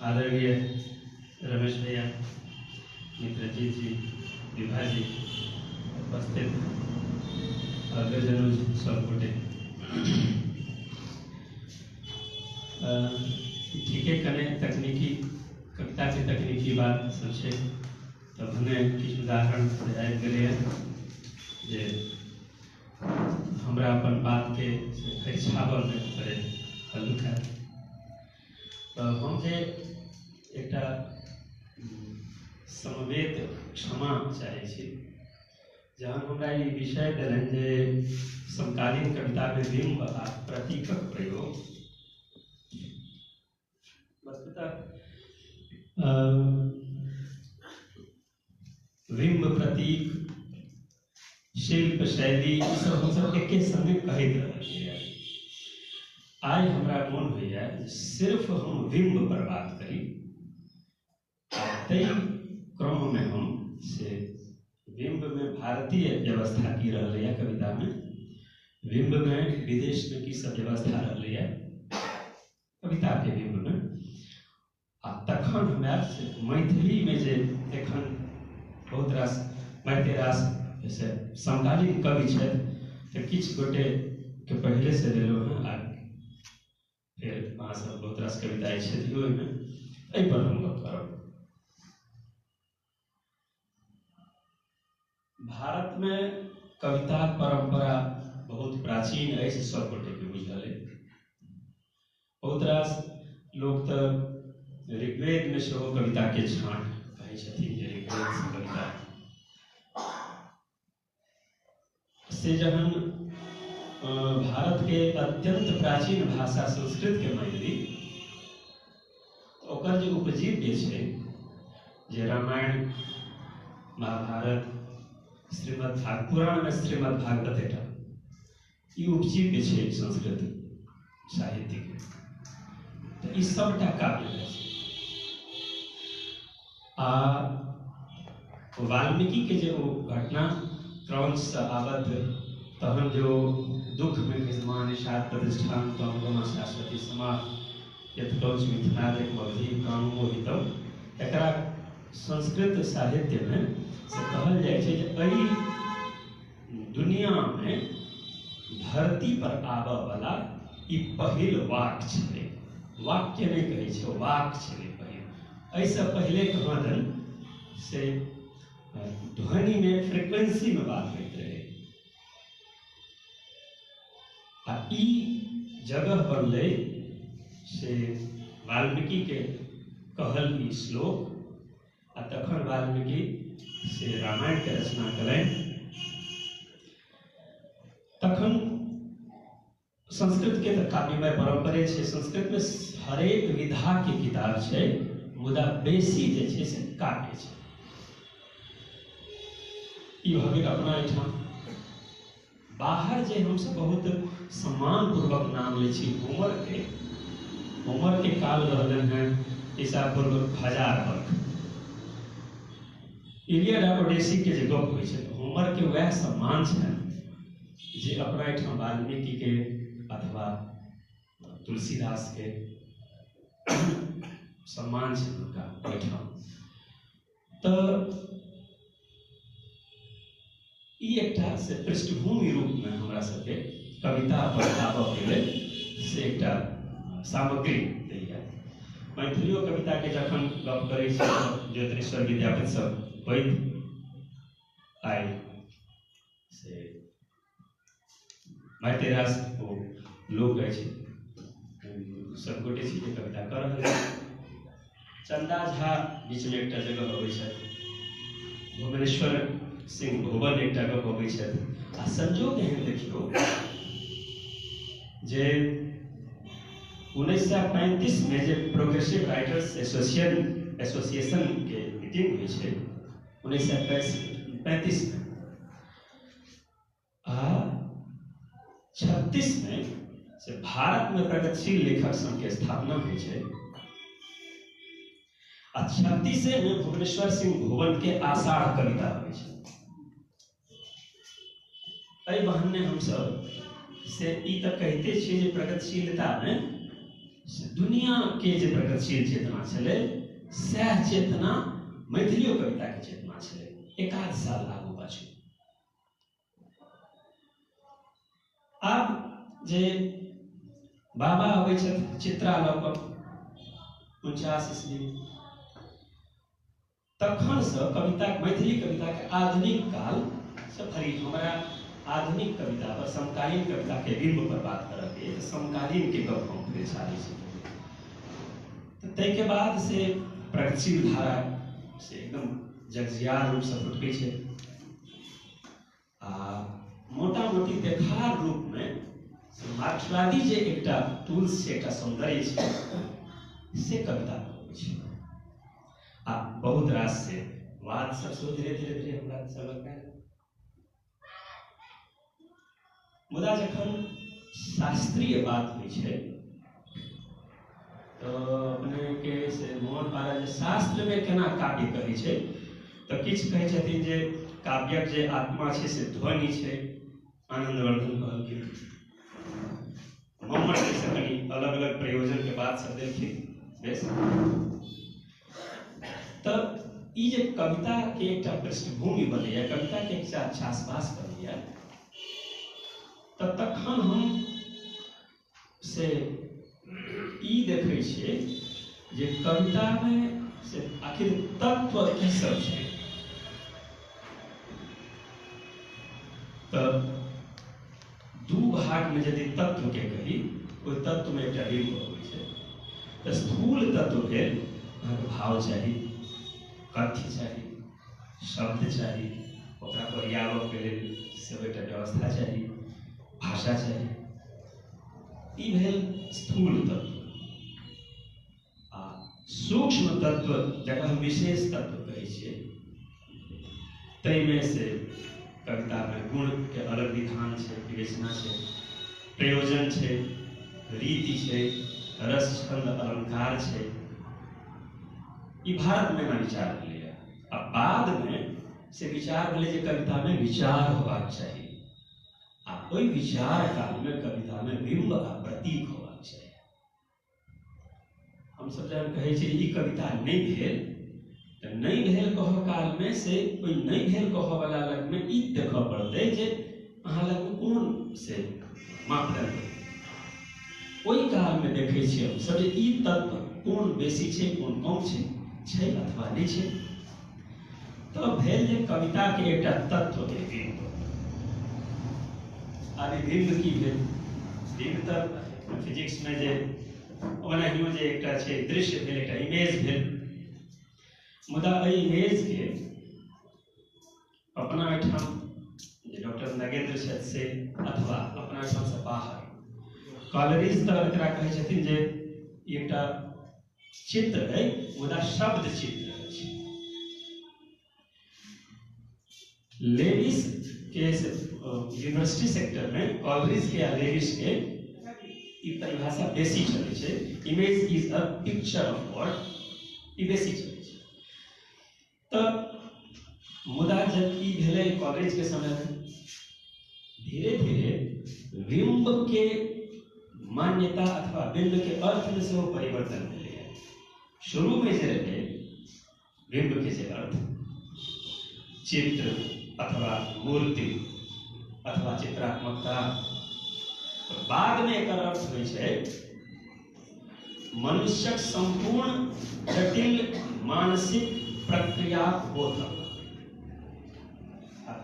आदरणीय रमेश भैया, मित्रजीत जी, विभा जी, उपस्थित अग्रजनों सबकोटे ठीक है। कने तकनीकी कविता के तकनीकी बात सबसे तब हमें किछु उदाहरण आबि गेलै जे हमरा अपन बात के फरिछाबऽ में थोड़े हल्लुक है। तो हम जे एकटा समवेत क्षमा चाहे छी, जहन हमरा ई विषय देलनि जे समकालीन कविता में बिंब आ प्रतीकक प्रयोग, वस्तुतः बिंब, प्रतीक, शिल्प, शैली ई सब हमसब एके संगे कहैत रहलियै। आइ हमरा मोन होइए सिर्फ हम बिंब पर बात करी। तई क्रम में हम से बिंब में भारतीय व्यवस्था की रही है कविता में, बिंब में विदेश में की सब व्यवस्था रही है कविता के बिंब में, आ तखन हमरा मैथिली में जे एखन बहुत रास मारिते रास जैसे समकालीन कवि छथि, तो किछु गोटे के पहले से लेलो हैं आ फिर वहाँ सब बहुत रास कविता छथि ओहिमे, एहि पर हम गप करब। भारत में कविता परंपरा बहुत प्राचीन है, सब गोटे के बुझल है। बहुत रास लोग तो ऋग्वेद में सेहो कविता के छांट कहे छथिन जे ऋग्वेद से कविता से जहन भारत के अत्यंत प्राचीन भाषा संस्कृत के मानली, तो ओकर जो उपजीव्य है जे रामायण, महाभारत, श्रीमद् भागवत, पुराण में श्रीमद् भागवत एटा ई उपजीव्य है संस्कृत साहित्य के, तो ई सबटा काव्य है। आ वाल्मीकि के जो घटना क्रौंच से आवत तहन जो दुख में विद्यमान निषाद प्रतिष्ठान तम गमा शाश्वती समाज यथोच मिथिलादेक मगधी कामो हितम, एकरा संस्कृत साहित्य में से कहल जाए छे जे एई दुनिया में धरती पर आबऽ वाला ई पहिल वाक छे। वाक्य नहीं कहे छे, वाक छे पहिल। ऐसे पहले कहाँ दन से ध्वनि में फ्रीक्वेंसी में बात होते रहे। आ ई जगह बनले से वाल्मीकि के कहल ई श्लोक, आ तखन वाल्मीकि से रामायण के रचना करें। तखन संस्कृत के काव्यमय परंपरे छे, संस्कृत में हरेक विधा के किताब छे, मुदा बेसी जे छे से काव्य छे। ई भवे अपना एठाम बाहर जे हम सब बहुत सम्मान पूर्वक नाम ले छी होमर के काल रहलन हैं ईसा पूर्व 1000 वर्ष। इलियड आ ओडेसी के जे गप होइ छै, होमर के वह सम्मान छन जे अपना एठाम वाल्मीकि के अथवा तुलसीदास के सम्मान छे उनका एठाम। तो ई एकटा से पृष्ठभूमि रूप में हमरा सबके कविता पर आबऽ के लेल से एकटा सामग्री दैया। मैथिलियो कविता के जखन गप करै छी ज्योतिषवर विद्यापति सब पैघ आइ से मारिते रास ओ लोग गए सब गोटे छी जे कविता कर रहल चंदा झा बीच में एकटा जगह अबै छथि, भुवनेश्वर सिंह भुवन एकटा गप अबै छथि। आ संजोग एहन देखियो जे 1935 में जे प्रोग्रेसिव राइटर्स एसोसिएशन के मीटिंग हुई है 1935 में, आ 36 में से भारत में प्रगतिशील लेखक संघ के स्थापना हुई है। आ 36 में भुवनेश्वर सिंह भुवन के आषाढ़ कविता हुई है। एहि बहाने हम सब से ई तक कहते छे जे प्रगतिशीलता में दुनिया के जे प्रगतिशील चेतना छलै सएह चेतना मैथिलियो कविता के चेतना छलै एकाध साल आगू पाछू। आब जे बाबा अबै छथि चित्रा लऽ कऽ 49 ईस्वी तखन से कविता मैथिली कविता के आधुनिक काल से भरी हमरा आधुनिक कविता पर समकालीन कविता के बिंब पर बात करऽ के तो समकालीन के गप हम फिर सारी से तो तै के बाद से प्रगतिशील धारा से एकदम जगजियार रूप से फुटकै छै आ मोटा मोटी देखार रूप में मार्क्सवादी जे एकटा टूल्स छै एकटा सौंदर्य छै से कविता होइ छै आ बहुत रास से वाद सब धीरे धीरे हमरा सबक मुदा जखन शास्त्रीय बात होइ छै तो अपने के से मोहन महाराज शास्त्र में केना काव्य कहै छै तो किछु कहै छथिन जे काव्यक जे आत्मा छै से ध्वनि छै आनंदवर्धन कहलखिन मम्मट से कनी अलग अलग प्रयोजन के बात सब देलखिन बेस तब ई जे कविता के एकटा पृष्ठभूमि बनैया कविता के एकटा आसपास बनैया तखन हम से ई देखै छियै जे कविता में से आखिर तत्व की सब छै तब दू भाग में यदि तत्व के कही ओहि तत्व में एकटा बिंब होइ छै तो स्थूल तत्व भेल भाव चाही कथ्य चाही शब्द चाही ओकरा पर्यावरण के लेल से एकटा व्यवस्था चाही भाषा चाही ई भेल स्थूल तत्व आ सूक्ष्म तत्व जकरा हम विशेष तत्व कहै छियै तै में से कविता में गुण के अलग विधान छै विवेचना छै प्रयोजन छै रीति छै रस छंद अलंकार छै ई भारत में ना विचार भेलै आ बाद में से विचार भेलै जे कविता में विचार होबाक चाही आ ओहि विचार काल में कविता में बिंब आ प्रतीक होबाक चाही। हम सब जब कहै छी ई कविता नहीं भेल तो नहीं भेल कहऽ काल में से कोई नहीं भेल कहऽ वाला लग में ई देखऽ पड़तै जे अहाँ लग कोन से मापदंड ओहि काल में देखै छी हम सब जे ई तत्व कोन बेसी छै कोन कम छै अथवा नहीं छै तो भेल जे कविता के एकटा तत्व के बिंब आदि बिंब की भेल बिंब तक फिजिक्स में जे ओनाहियो जे एकटा छै दृश्य भेल एकटा इमेज भेल मुदा एहि इमेज के अपना एहिठाम जे डॉक्टर नगेंद्र छथि से अथवा अपना एहिठाम से बाहर कॉलरीज तऽ एकरा कहै छथिन जे एकटा चित्र है मुदा शब्द चित्र अछि लेविस के यूनिवर्सिटी सेक्टर में कॉलरीज के या लेविस के ई परिभाषा बेसी चलै छै image is a picture of word ई बेसी चलै छै तो मुदा जब ई भेलै कॉलेज के समय में धीरे धीरे बिंब के मान्यता अथवा बिंब के अर्थ में सेहो परिवर्तन भेलै शुरू में जे रहै बिंब के जे अर्थ चित्र अथवा मूर्ति अथवा चित्रात्मकता बाद में एकर अर्थ होइ छै मनुष्यक संपूर्ण जटिल मानसिक प्रक्रिया बोधक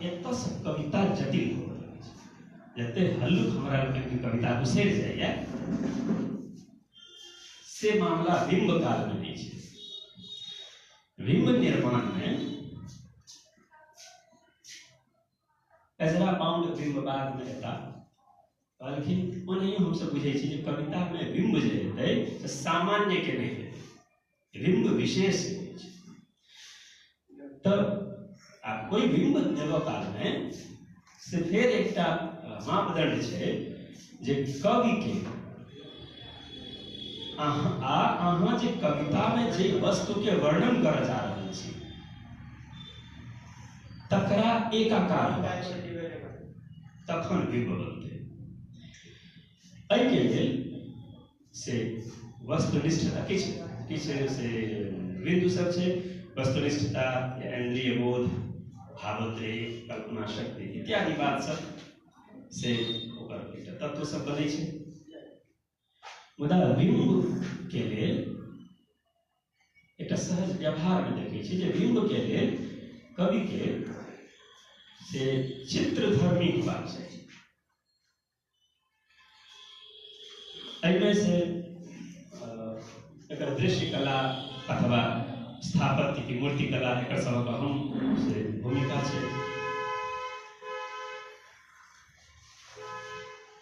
एत से कविता जटिल हो जते हल्लुक हमरा के कविता घुसैर जाइए से मामला बिंब काल में नहीं छै। बिंब निर्माण में एजरा बाउंड बिंब बाद में एता कहलखिन ओनाही हम सब बुझै छी जे कविता में बिंब जे हेतै से सामान्य के नहीं हेतै बिंब विशेष होइ छै तब आ कोई बिंब देव काल में से फिर एकटा मापदंड छै जे कवि के अहाँ जे कविता में जे वस्तु के वर्णन कर जा रहल छी तकरा एक आकार होबाक छै तखन बिंब बनतै एहि के लेल से वस्तुनिष्ठता किछ किछ से बिंदु सब छै। वस्तुनिष्ठता या इंद्रिय बोध, भावोद्रेक, कल्पना शक्ति इत्यादि बात सब से ओकर एकटा तत्व सब बनै छै। मुदा बिंब के लेल एकटा सहज व्यवहार में देखै छी जे बिंब के लेल कवि के से चित्रधर्मी होबाक चाही। एहिमे से एकर दृश्य कला अथवा स्थापत्य की मूर्ति कला एकर सबक अहम से भूमिका छै।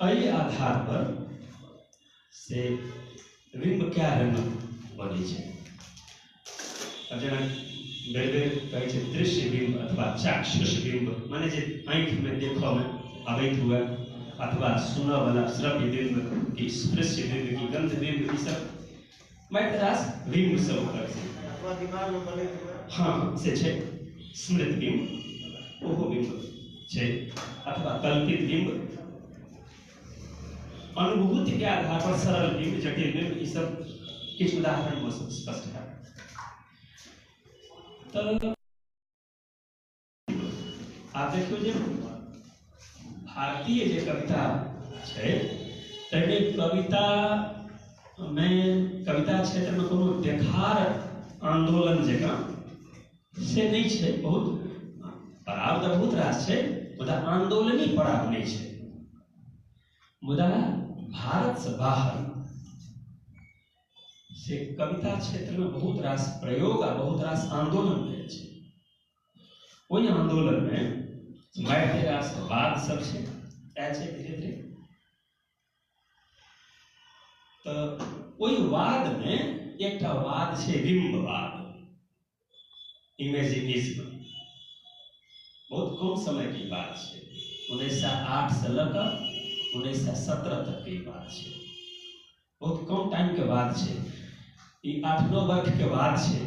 एहि आधार पर से बिंब क्या रंग बनै छै। अब जेना बेर बेर कहै छै दृश्य बिंब अथवा चाक्षुष बिंब, माने जे आँखि में देखऽ में आबैत हुए, अथवा सुनऽ वाला श्रव्य बिंब की स्पृश्य बिंब की गंध बिंब, ई सब मैत्रास बिंब सब ओकर छै। हाँ से छै स्मृत बिंब, ओहो बिंब छै, अथवा कल्पित बिंब, अनुभूति के आधार पर सरल बिंब, जटिल बिंब, ई सब किछु उदाहरण में स्पष्ट है। तो आप देखियो जे भारतीय जे कविता छै तैमे कविता क्षेत्र में कोनो देखार आंदोलन जकाँ से नहीं छै। बहुत पड़ाव तो बहुत रास छै, मुदा आंदोलनी पड़ाव नहीं छै। मुदा भारत से बाहर से कविता क्षेत्र में बहुत रास प्रयोग आ बहुत रास आंदोलन भेल छै। ओहि आंदोलन में मैथिली राष्ट्रवाद सब छै, आयल छै धीरे धीरे। तो ओहि वाद में एकटा वाद छै बिंबवाद, इमेजिनिज्म। बहुत कम समय की बात है, 1908 से लेकर 1917 तक की बात है। बहुत कम टाइम के बाद है, 8-9 वर्ष के बाद है।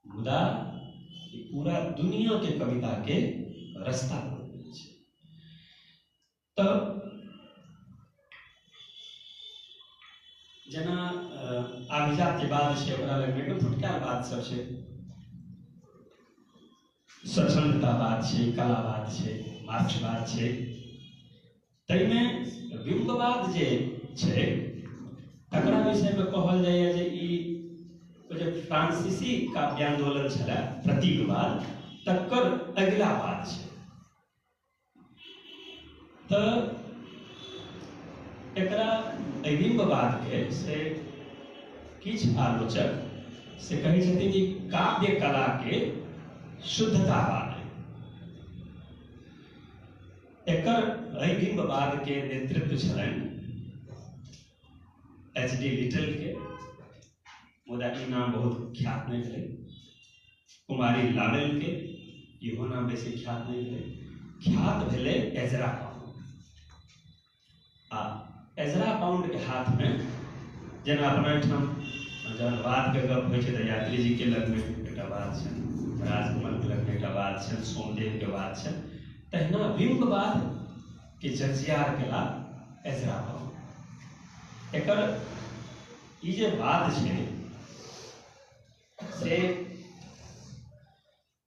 मुदा पूरा दुनिया के कविता के रास्ता बन गेल छै। तब जेना अभिजात्यवाद छै, ओकरा लग में फुटकारवाद सब छै, स्वच्छंदतावाद छै, कलावाद छै, मार्क्सवाद छै। तैमे बिंबवाद जे छै तकरा विषय में कहल जाइए जे ई जे फ्रांसीसी काव्यान्दोलन छला प्रतीकवाद, तकर अगिला बात छै। तो एकरा बिंबवाद के से किछ आलोचक से कहै छथिन कि काव्य कला के शुद्धतावाद है। एकर बिंबवाद के नेतृत्व छलनि H.D. लिटल के, मुदा ई नाम बहुत ख्यात नहीं भेलै। कुमारी लावेल के, इहो नाम बेसी ख्यात नहीं भेलै। ख्यात भेलै एजरा पाउंड। आ एजरा पाउंड के हाथ में जेना अपना ठाम जहन वाद के गप होइ छै तऽ यात्री जी के लग में एकटा वाद छै, राजकमल के लग में एकटा वाद छै, सोमदेव के वाद छै, तहिना बिंबवाद के जजियार केला एजरा पाउंड। एकर ई जे वाद छै से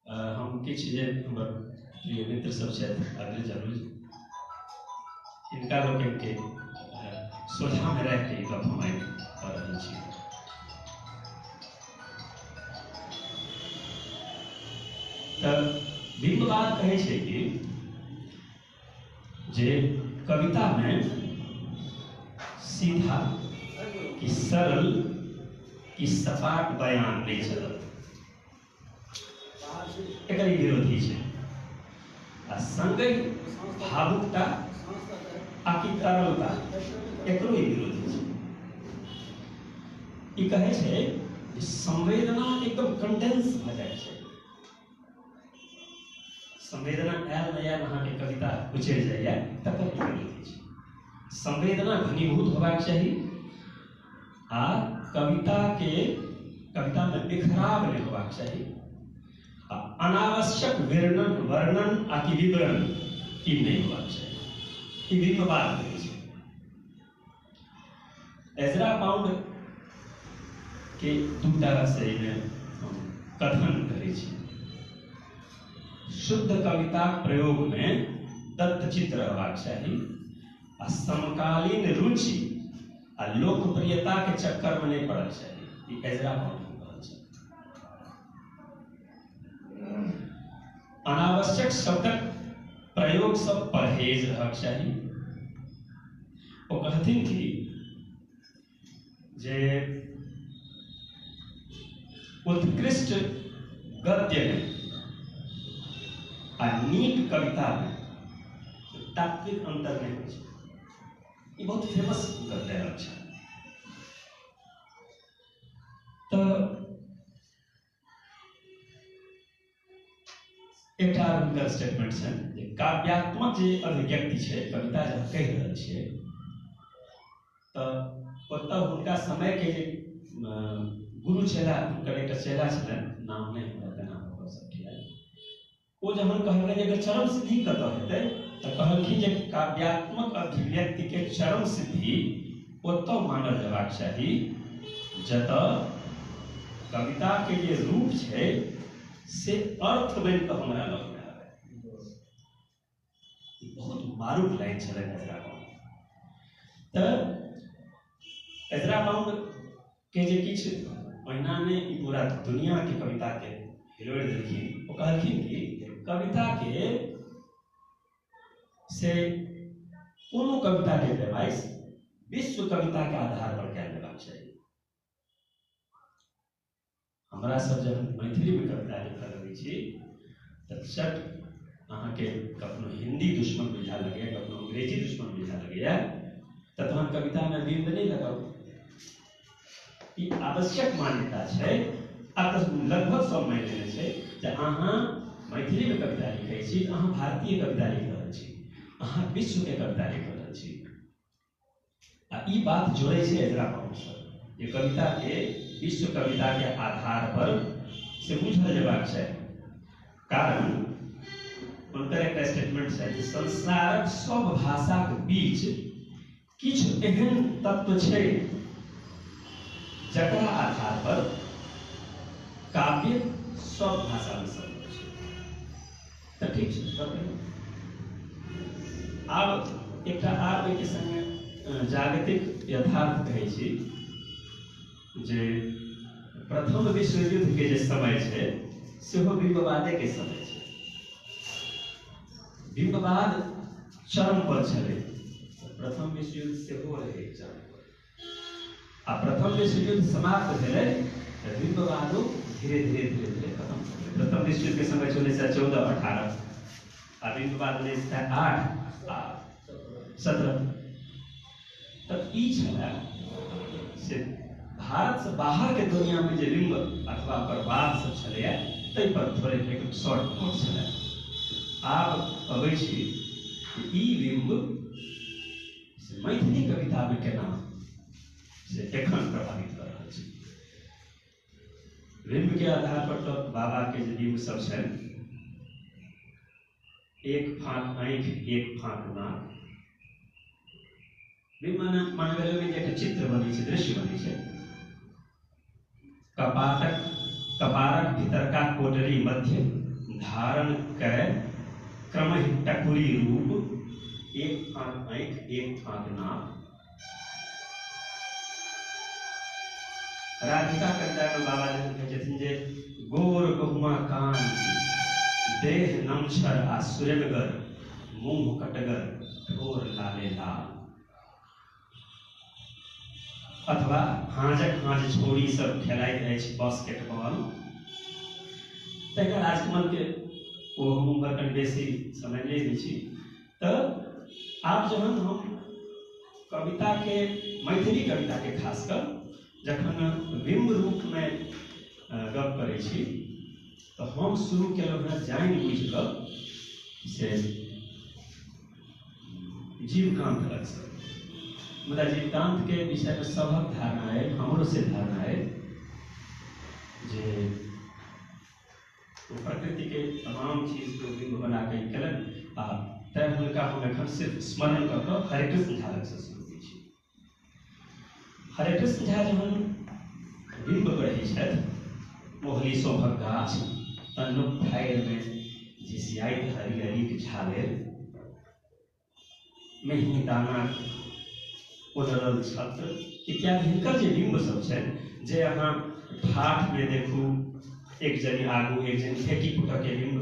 हम किछ जे हमर प्रिय मित्र सब छथि अग्रज जरूर हिनका लोकनि के सोझा में रह के गप हम कर रहल छी। तब बिंबवाद कहै छै कि जे कविता में सीधा कि सरल कि सपाट बयान नहीं चलत, एकर विरोधी छै। आ संगे भावुकता आ कि तरलता एकरो विरोधी छै। ई कहै छै कि संवेदना एकदम कंडेंस भ जाय छै। संवेदना आयल न आयल अहाँ के कविता उचरि जाइए तकर विरोधी छै। संवेदना घनीभूत होबाक चाही आ कविता में बिखराव नहीं होबाक चाही। अनावश्यक वर्णन आ कि विवरण ई नहीं होबाक चाही। ई बिंबवाद कहै छै। एजरा पाउंड के दूटा से हम कथन करै छी। शुद्ध कविता प्रयोग में तथ्यचित्र रहबाक चाही आ समकालीन रुचि आ लोकप्रियता के चक्कर में नहीं पड़ल चाहिए। ई एजरा पाउंड कहल छै। अनावश्यक शब्दक प्रयोग सब परहेज रहक चाही। ओ कहथिन कि जे उत्कृष्ट गद्य में आ नीक कविता में तात्विक अंतर नहीं होय छै। ई बहुत फेमस गद्य छै। तो एकटा हुनकर स्टेटमेंट छै जे काव्यात्मक जे अभिव्यक्ति छै कविता जब कहि रहल छियै तऽ ओतऽ हुनका समय के जे गुरु चेला हुनकर एकटा चेला छलनि, नाम नहीं हमरा तेना ओकर सब ठीक है, ओ जहन कहलकै जे एकर चरम सिद्धि कतऽ हेतै तऽ कहलखिन जे काव्यात्मक अभिव्यक्ति के चरम सिद्धि ओतऽ मानल जेबाक चाही जतऽ कविता के जे रूप छै से अर्थ बन कऽ हमरा लग में आवे। बहुत मारूफ लाइन छलै एजरा पाउंड। तऽ एजरा पाउंड के जे किछ महीना में ई पूरा दुनिया के कविता के हिलोड़ देलखिन। ओ कहलखिन कि कविता के से कोनो कविता के पैमाइश विश्व कविता के आधार पर कयल जेबाक चाही। हमरा सब जब मैथिली में कविता लिखऽ लगै छी तऽ चट अहाँके कखनो हिंदी दुश्मन बुझा लगैया, कखनो अंग्रेजी दुश्मन बुझा लगैया, तऽ तहन कविता में बिंद नहीं लगाऊ। ई आवश्यक मान्यता छै। आ तऽ लगभग सब मानि लेने छै जे अहाँ मैथिली में कविता लिखै छी तऽ अहाँ भारतीय कविता लिख रहल छी, अहाँ विश्व के कविता लिख रहल छी। आ ई बात जोड़े छै एजरा पाउंड सर, ये कविता के विश्व कविता के आधार पर से बुझल जेबाक चाही। कारण हुनकर एकटा स्टेटमेंट छै जे संसारक सब भाषाक बीच किछु एहन तत्व छै जकरा आधार पर काव्य सब भाषा में संभव छै। तऽ ठीक छै, आब एकटा आर के संगे जागतिक यथार्थ कहै छी जे प्रथम विश्व युद्ध के जे समय छै सेहो बिंबवादे के समय छै। बिंबवाद चरम पर छलै, प्रथम विश्व युद्ध सेहो रहै चरम पर। आ प्रथम विश्व युद्ध समाप्त भेलै तऽ बिंबवादो धीरे धीरे धीरे धीरे खत्म भेलै। प्रथम विश्व युद्ध के समय 1914-18 आ बिंबवाद 1908 आ 17। तब ई छलै से भारत से बाहर के दुनिया में जे बिंब अथवा प्रवाद सब छलैया ताहि पर थोड़े एक शॉर्ट नोट छलै। आब अबै छी कि ई बिंब से मैथिली कविता में केना से एखन प्रभावित कर रहल छै। बिंब के आधार पर तो बाबा के जे बिंब सब छै, एक फाँक आँखि एक फाँक नाक, बिंब मानवे में जे चित्र बनै छै, दृश्य बनै छै। कपारक भीतरका कोटरी मध्य धारण कै क्रमहि टकुरी रूप, एक फाँक आँखि एक फाँक नाक। राधिका कविता में बाबा जी कहै छथिन जे गोर गहुमा कान देह नमछर आ सुरेलगर, मुंह कटगर ठोर लाले लाल। अथवा हाजक हाज छोड़ी सब खेलाइत अछि बास्केटबॉल। तकर राजकमल के ओ हम उम्र कनि बेसी समय नहीं दै छी। तऽ आब जहन हम कविता के मैथिली कविता के खासकर जखन बिंब रूप में गप करै छी तऽ हम शुरू केलहुँ हँ जानि बुझि कऽ से जीवकांत लग से। मुदा जीवकांत के विषय में सबक धारणा है, हमरो से धारणा है जे प्रकृति के तमाम चीज को बिंब बना के केलन। आ तैं हुनका हम एखन सिर्फ स्मरण कऽ कऽ हरे कृष्ण झालक से शुरू करै छी। हरे कृष्ण झा जहन बिंब बढ़ै छथि, मोहली शोभक गाछ तन्नुक ठाढ़िमे झिसियाइत हरिहरिक झालेर, मेहनी दानाक उदरल छत्र इत्यादि हिनकर जे बिंब सब छनि, जे अहाँ ठाठ में देखू एक जनी आगू एक जनी फेंकी फुटक के बिंब,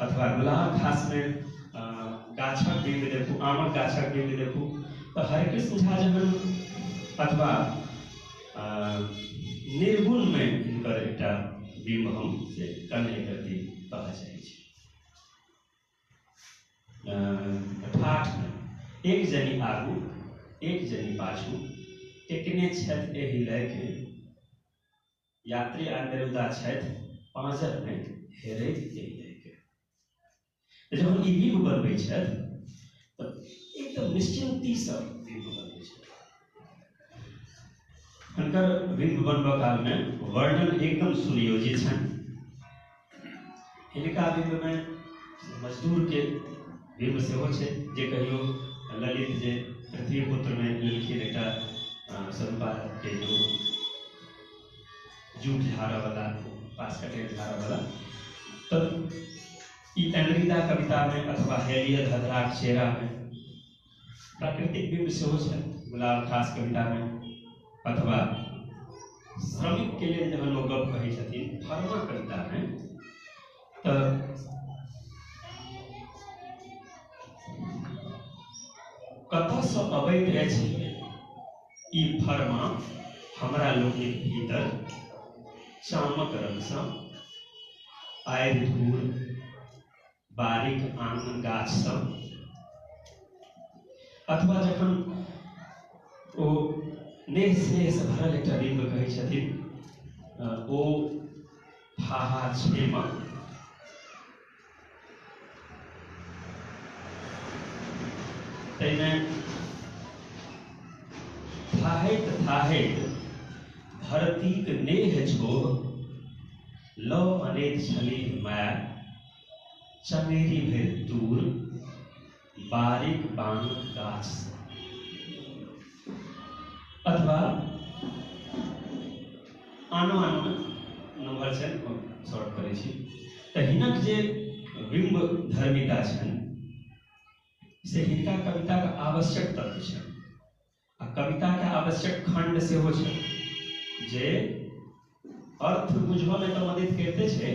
अथवा गुलाब घास में गाछक बिंब देखू, आमक गाछक बिंब देखू, तो हरिकृष्ण झा जहन अथवा निर्गुण में हिनकर एकटा बिंब हम से कने प्रति कह चाहै छी। ठाठ में एक जनी आगू एक जनी पाछू टेकने छथि एहि लय के, यात्री आ निर्वदा छथि पाँजर में हेरैत एहि लय के। जखन ई बिंब बनबै छथि तऽ एकदम निश्चिंती सँ बिंब बनबै छथि। हुनकर बिंब बनबऽ काल में वर्णन एकदम सुनियोजित छनि। हिनका बिंब में मजदूर के बिंब सेहो छै, जे कहियो ललित जे पृथ्वी पुत्र में लेलखिन एकटा स्वरूपा के जो जूट झाड़ऽ वाला पास कटेर झाड़ऽ वाला, तब ई तंद्रिता कविता में अथवा हेलिय धधराक चेहरा में प्राकृतिक बिंब सेहो छै। गुलाब खास कविता में अथवा श्रमिक के लिए जब लोग गप कहै छथिन फरमा कविता में, तब कतऽसँ अबैत अछि ई फरमा हमरा लोकनिक भीतर, चामक रंगसँ आबि धूर बारीक आंगन गाछ सब, अथवा जखन ओ नेह स्नेह से भरल एकटा बिंब कहै छथिन, ओ फाहा छेमक तैमे थाहैत थाहैत धरतीक नेह छोह, लौ अनैत छलीह माय चमेरी भेल दूर बारीक बांग गाछ। अथवा आनो आनो नंबर छनि, शॉर्ट करै छी, तऽ हिनक जे बिंब धर्मिता छनि से हिनका कविता का आवश्यक तत्व छनि, आ कविता के आवश्यक खंड सेहो छै, जे अर्थ बुझबऽ में तऽ मदद करते छै,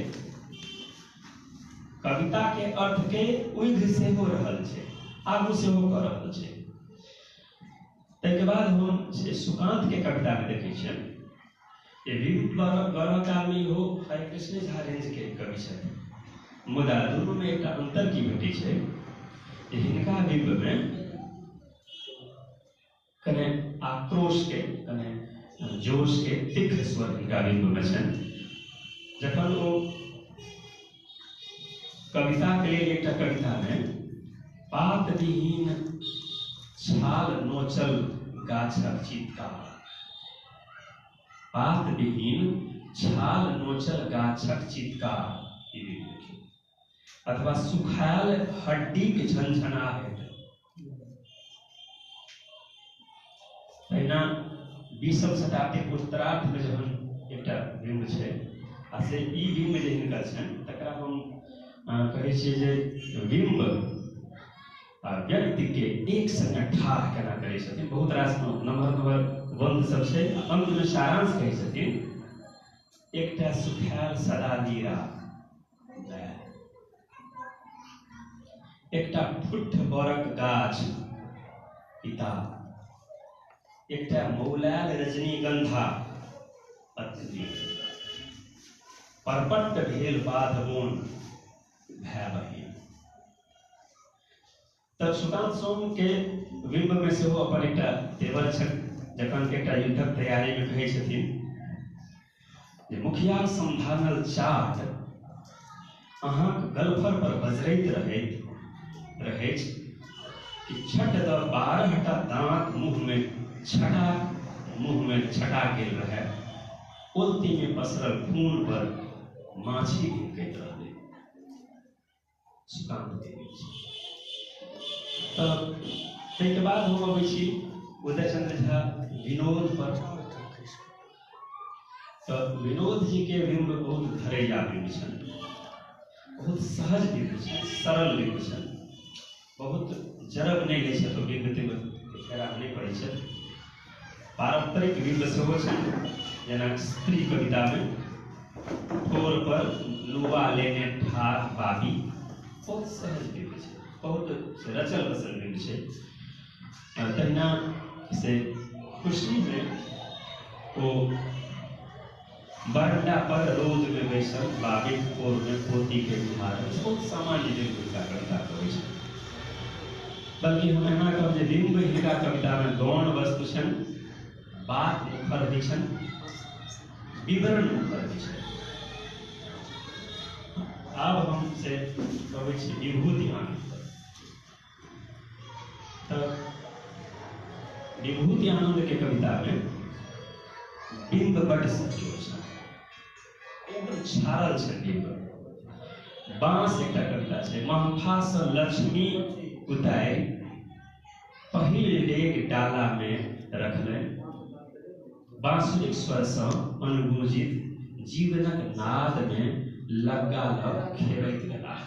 कविता के अर्थ के उइघ सेहो रहल छै, आगू सेहो कऽ रहल छै। ताहिके बाद हम सुकांत के कविता में देखै छियनि, ये बिंब गढ़ऽ काल में इहो हरिकृष्ण झा रेंज के कवि छथि, मुदा दुनू में एकटा अंतर की भेटै छै, हिनका बिंब में कने आक्रोश के कने जोश के तीव्र स्वर हिनका बिंब में छनि। जखन ओ कविता के लिए एकटा कविता में पात विहीन छाल नोचल गाछक चित्कार, पात विहीन छाल नोचल गाछक चित्कार, अथवा सुखायल हड्डी के झनझनाहट। तहिना 20वीं शताब्दी उत्तरार्ध में जहन एकटा बिंब छै, आ से ई बिंब जे हिनकर छनि तकरा हम कहै छियै जे बिंब आ व्यक्ति के एक संगे ठाढ़ केना करै छथिन। बहुत रास नम्हर बंद सब छै, अंत में सारांश कहै छथिन, एकटा सुखायल सदा नीरा, एकटा फुट बरक गाछ पिता, एकटा मौलाल रजनीगंधा अतिथि, परपट भेल बाधबोन भय बहिन। तब सुकांत सोम के बिंब में से वो अपन एकटा तेवर छनि, जखन एकटा युद्धक तैयारी में कहै छथिन जे मुखिया संभानल चाट अहाँक गलफर पर बजरैत रहैत कि छट द 12टा दांत मुंह में छटा गेल रहे, उल्टी में पसरल खून पर माछी भुनकैत रहलै। सुकांत के तब ताहिके बाद हम अबै छी उदयचंद्र झा विनोद पर, तो विनोद जी के बिंब बहुत घरैया बिंब छन, बहुत सहज बिंब छन, सरल बिंब छन, बहुत जरब नहीं लै छै, तो बिंब तिंब फेरा नहीं पड़ै छै। पारंपरिक बिंब सेहो छन, जेना स्त्री कविता में ठोर पर लुआ लेने ठार बाबी, बहुत सहज बिंब छै, बहुत रचल बसल बिंब छै। तहिना से खुशी में वो बरंडा पर रोज में बैसल बाबी कोर में पोती के बिहार, बहुत सामान्य बिंब का कविता करै छै। बल्कि हम यहाँ कहब जे बिंब हिनका कविता में गौण वस्तु छन, बात मुखर होइ छन, विवरण मुखर होइ छै। आब हम से कहै छी विभूति आनंद। तो विभूति आनंद के कविता में बिंब बड़ सजो छै, एकदम छाड़ल छै बिंब। बांस एक कविता छै, महफा सँ लक्ष्मी उतारि पहिल डेग डाला में रखले, बांसुरिक स्वर सँ अनुगूंजित जीवनक नाद में लग्गा लग खेलैत गेलाह।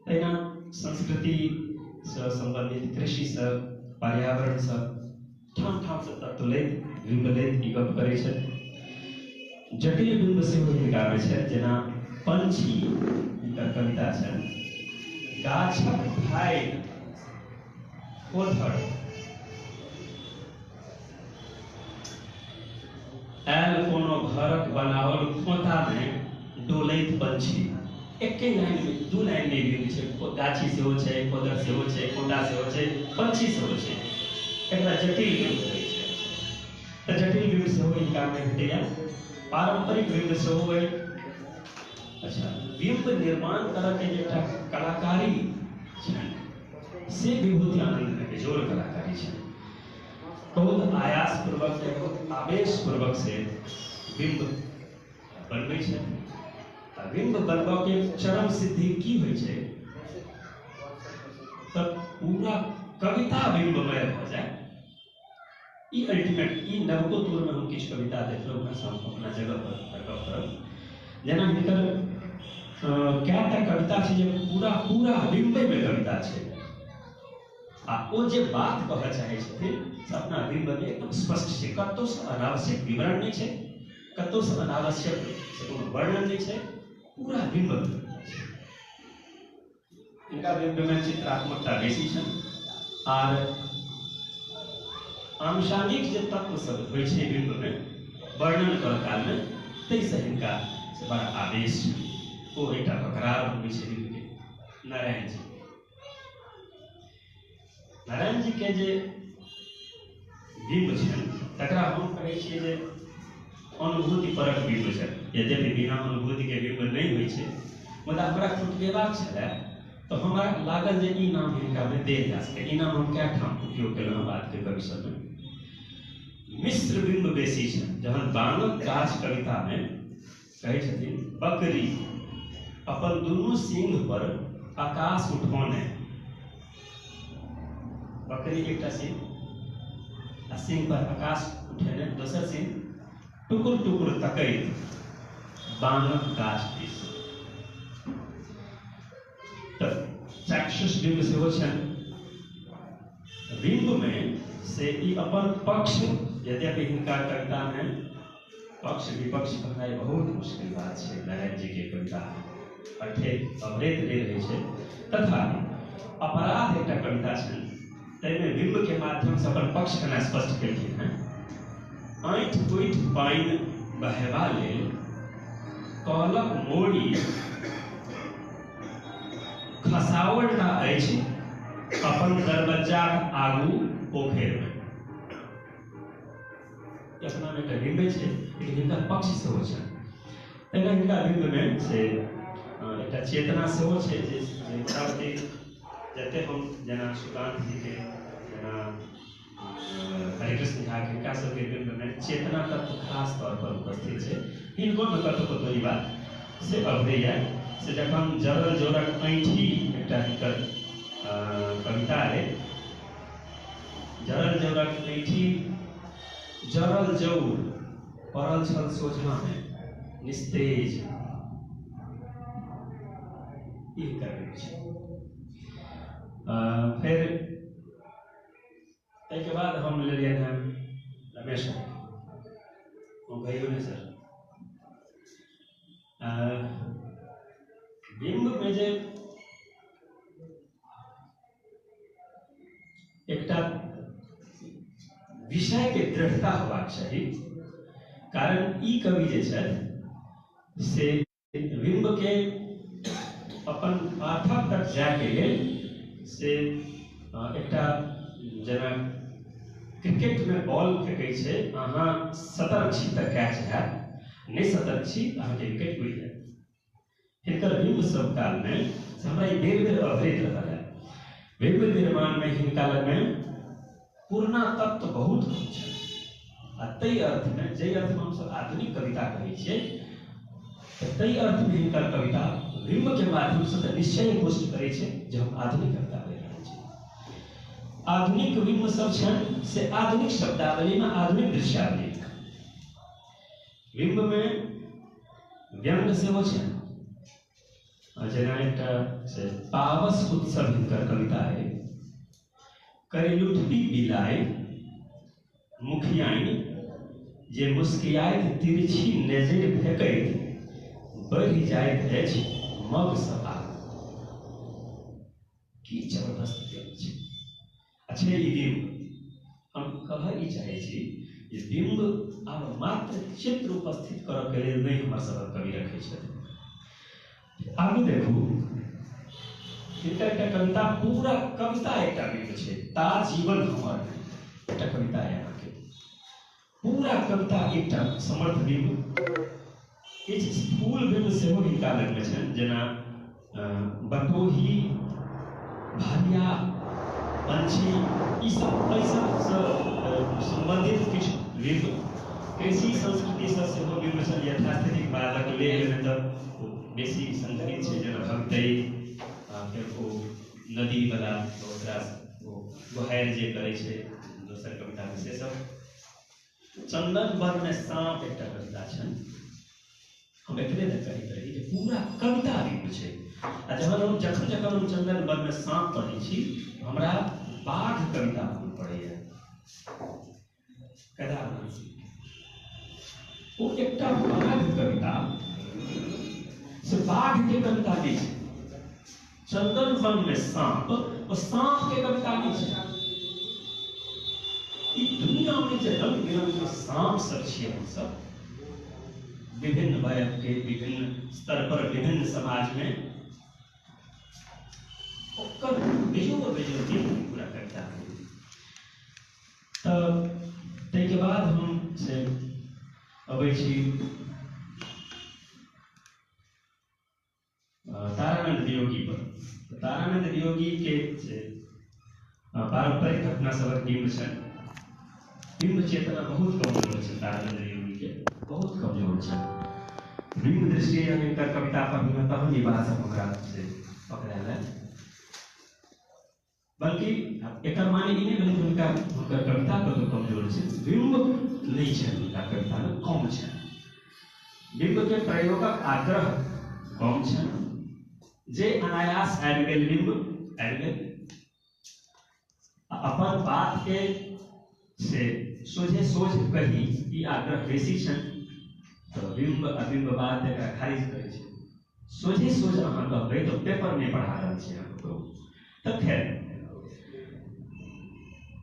तहिना संस्कृति से संबंधित, कृषि से, पर्यावरण से, ठाम ठाम से तत्व लैत बिंब लैत ई गप करै छै। जटिल बिंब सेहो हिनका में छै, जेना पंछी हिनकर कविता छै, गाछक भाइ कोथर आयल कोनो घरक बनावल खोता में डोलैत पंछी। एके लाइन में, दू लाइन में बिंब छै, गाछी सेहो छै, कोदर सेहो छै, खोता सेहो छै, पंछी सेहो छै, एकरा जटिल बिंब कहै छै। तऽ जटिल बिंब सेहो हिनका में भेटैया, पारंपरिक बिंब सेहो अइ। अच्छा, बिंब निर्माण करऽ के एकटा कलाकारी छनि, से विभूति आनंद में बेजोड़ कलाकारी छनि। बहुत आयास पूर्वक, बहुत आवेश पूर्वक से बिंब बनबै छै। बिंब बनबऽ के चरम सिद्धि की होइ छै, तब पूरा कविता बिंबमय भऽ जाए। ई अल्टीमेट, ई नवकोतुर में हम किछु कविता देखलहुँ हैं, हम अपना जगह पर गप करब। जेना हिनकर कएटा कविता छै जे पूरा पूरा बिंबे में कविता छै, आ ओ जे बात कहऽ चाहै छथिन से अपना बिंब में एकदम स्पष्ट छै, कतौ से अनावश्यक विवरण नहीं छै, कतौ से अनावश्यक से कोनो वर्णन नहीं छै, पूरा बिंब में इनका बिंब में चित्रात्मकता बेसी छन। आर आनुषंगिक जे तत्व सब होइ छै बिंब में वर्णन करऽ काल में, ताहिसँ हिनका से बड़ा आवेश छै। ओ एकटा बकरार बनबै छै बिंब के। नारायण जी, नारायण जी के जे बिंब छनि तकरा हम कहै छियै जे अनुभूति परक बिंब छनि। यद्यपि बिना अनुभूति के बिंब नहीं होइ छै, मुदा हमरा खुटकेबाक छलै, तो हमरा लागल जे ई नाम हिनका में देल जा सकै। ई नाम हम कए ठाम उपयोग केलहुँ बात के कवि सब में। मिश्र बिंब बेसी छनि। जहन बांगक गाछ कविता में कहै छथिन, बकरी अपन दुनू सींग पर आकाश उठौने, बकरी एकटा सींग आ सींग पर आकाश उठेने, दोसर सींग टुकुर टुकुर तकैत बांगक गाछ दिस। तऽ चाक्षुष बिंब सेहो छनि। बिंब में से ई अपन पक्ष, यद्यपि हिनका कविता में पक्ष विपक्ष कहनाइ बहुत मुश्किल बात छै। नारायण जी के कविता अठेत अवरेत नहि रहै छै। तथापि अपराध एकटा कविता छनि, ताहिमे बिंब के माध्यम से अपन पक्ष केना स्पष्ट केलखिन हैं। आँठि उठि पानि बहेबा लेल कहलक मोड़ी खसाओलटा अछि अपन दरबज्जाक आगू पोखरि में। अपना में एकटा बिंब छै, लेकिन हिनकर पक्ष सेहो छनि। तहिना हिनका बिंब में से एकटा चेतना सेहो छै, जे मोटामोटी जते हम जेना सुकांत जी के, जेना हरिकृष्ण झा के, हिनका सबके बिंब में चेतना तत्व खास तौर पर उपस्थित छै। हिनको में कतौ कतौ ई बात से अभरैया से जखन जरल जोरक ऐंठी एकटा हिनकर कविता है, जरल जौरक ऐठी जरल जौर पड़ल छल सोझा में निस्तेज ई करबै छै। फिर ताहिके बाद हम लेलिए हैं रमेश हम कहियो नहीं सर बिंब में जे एकटा विषय के दृढ़ता होबाक चाही, कारण ई कवि जे छथि से बिंब के अपन पाठक तक जाके लेल से एकटा जेना क्रिकेट में बॉल फेंकै छै, अहाँ सतर्क छी तऽ कैच हैत, नहीं सतर्क छी अहाँके विकेट उड़ि जायत। हिनकर बिंब सब काल में हमरा ई बेर बेर अवैध रहल है। बिंब निर्माण में हिनका लग में पूर्णा तत्व बहुत कम छै, आ तै अर्थ में जे अर्थ में हमसब आधुनिक कविता कहै छियै तै अर्थ में हिनकर कविता बिंब के माध्यम से निश्चय पुष्ट करे छै जे हम आधुनिक कविता पढ़ि रहल छी। आधुनिक बिंब सब छन से आधुनिक शब्दावली में आधुनिक दृश्यावली बिंब में व्यंग सेहो छन, जेना एकटा से पावस उत्सव हिनकर कविता है। करिलुठबी बिलाइ मुखियाइन जे मुस्कियाइत तिरछी नजरि फेंकैत बढ़ि जाइत अछि मग सभा। की जबरदस्त व्यंग छै। अच्छा ई बिंब हम कहऽ ई चाहै छी जे बिंब आब मात्र चित्र उपस्थित करऽ के लेल नहीं हमर सबहक कवि रखै छथिन। आगू देखू एकटा कविता, पूरा कविता एकटा बिंब छै। ता जीवन हमर एकटा कविता है अहाँके, पूरा कविता एकटा समर्थ बिंब। किछु फूल बिंब सेहो हिनका लगमे छनि, जेना बटोही भारिया पंछी, ई सब ऐसा संबंधित किछु बिंब। कृषि संस्कृति से सेहो बिंब छनि। यथास्थितिक बालक लेल में तऽ बेसी संकलित छै, जेना भगतई फिर वो नदी वाला ओकरा गोहारि जे करै छै दोसर कविता में से सब। चंदन वन में सांप एकटा कविता छनि, हम एकरे न कहैत रही जे पूरा कविता बिंब छै। आ जखन हम चंदन वन में सांप पढ़ै छी हमरा बाघ कविता मन पड़ैया। केदारनाथ वो एकटा बाघ कविता से बाघ के कविता नहीं है। चंदन वन में सांप और सांप के कविता नहीं है। दुनिया में जो रंग बिरंग के सांप सब छियै हम सब विभिन्न वर्ग के विभिन्न स्तर पर विभिन्न समाज में ओकर बेजोड़ पूरा कविता है। तब के बाद हम से अबै छी तारानंद वियोगी पर। तारानंद वियोगी के पारंपरिक घटना सबक बिंब छनि। बिंब चेतना बहुत कमजोर है। तारानंद वियोगी के बहुत कमजोर है। बिंब दृष्टि हिनकर कविता पढ़ने तहन ई बात सब ओकरा से पकड़ायल है। बल्कि एकर माने ई नहीं भेलै हुनका हुनकर कविता कतौ कमजोर छै। बिंब नहीं छै हुनका कविता में, कम छै। बिंब के प्रयोगक आग्रह कम छै। जे अनायास आबि गेल बिंब आबि गेल। अपन बात के से सोझे सोझ कही ई आग्रह बेसी छनि, तो बिंब आ बिंबवाद एकरा खारिज करै छै। सोझे सोझ अहाँ कहबै तो पेपर में पढ़ा रहल छी अहाँ ककरो, तऽ खैर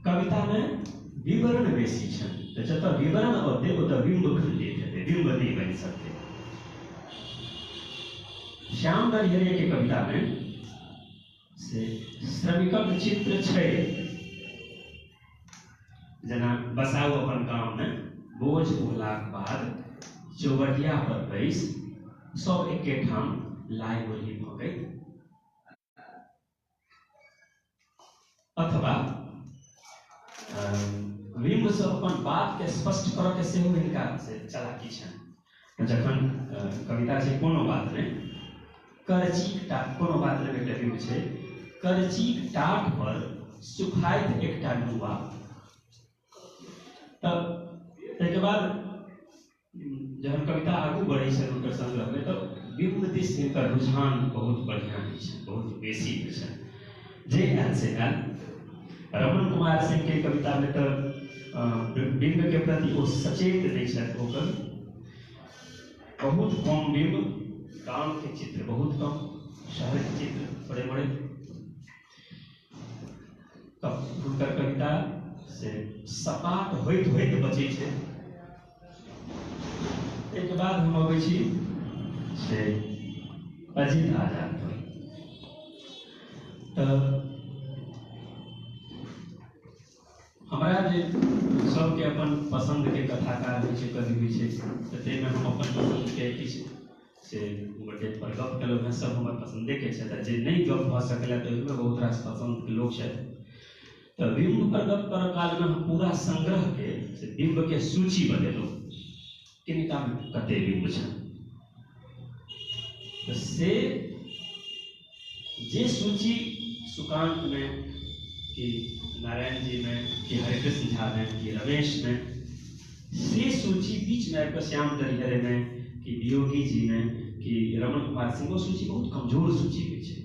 कविता में विवरण बेसी छनि, तऽ जतऽ विवरण औतै ओतऽ बिंब खंडित हेतै, बिंब नहीं बनि सकतै। श्याम दरिहरे के कविता में से श्रमिकक चित्र छै, जेना बसाउ अपन गाँव में बोझ उगलाक बाद चौबटिया पर बैस सब एके ठाम लाई बोली भगैत। अथवा बिंब से अपन बात के स्पष्ट करऽ के सेहो हिनका से चालाकी छनि। जखन कविता छै कोनो बात नहीं, करचीक टाट कोनो बात नहीं एकटा बिंब छै। करचीक टाट पर सुखाइत एकटा नुआ तब ताहिके बाद जहन कविता आगू बढ़ै छै हुनकर संग्रह में, तऽ बिंब दिस हिनकर रुझान बहुत बढ़िया होइ छै, बहुत बेसी होइ छै। जे आयल से आयल। रमण कुमार सिंह के कविता में तो बिंब के प्रति वो सचेत नहीं छथि। ओकर बहुत कम बिंब, गांव के चित्र बहुत कम, शहर के चित्र बड़े बड़े। हुनकर कविता से सपाट होइत होइत बचे छै। एक बाद हम अबै छी से अजित आजाद पर। तो हमरा जे सबके अपन पसंद के कथाकार होइ छै, कवि होइ छै, तऽ ताहिमे हम अपन पसंद के किछु से गोटे पर गप केलहुँ हैं। सब हमर पसंदे के छथि, जे नहीं गप भऽ सकलै तऽ ओहिमे बहुत रास पसंद के लोक छथि। तऽ बिंब पर गप करऽ काल में हम पूरा संग्रह के से बिंब के सूची बनेलहुँ, किनका में कते बिंब छनि। तऽ से जे सूची सुकांत में कि नारायण जी में कि हरिकृष्ण झा में कि रमेश में, से सूची बीच में आकर श्याम दरिहरे में कि वियोगी जी में कि रमण कुमार सिंह, वो सूची बहुत कमजोर सूची होइ छै।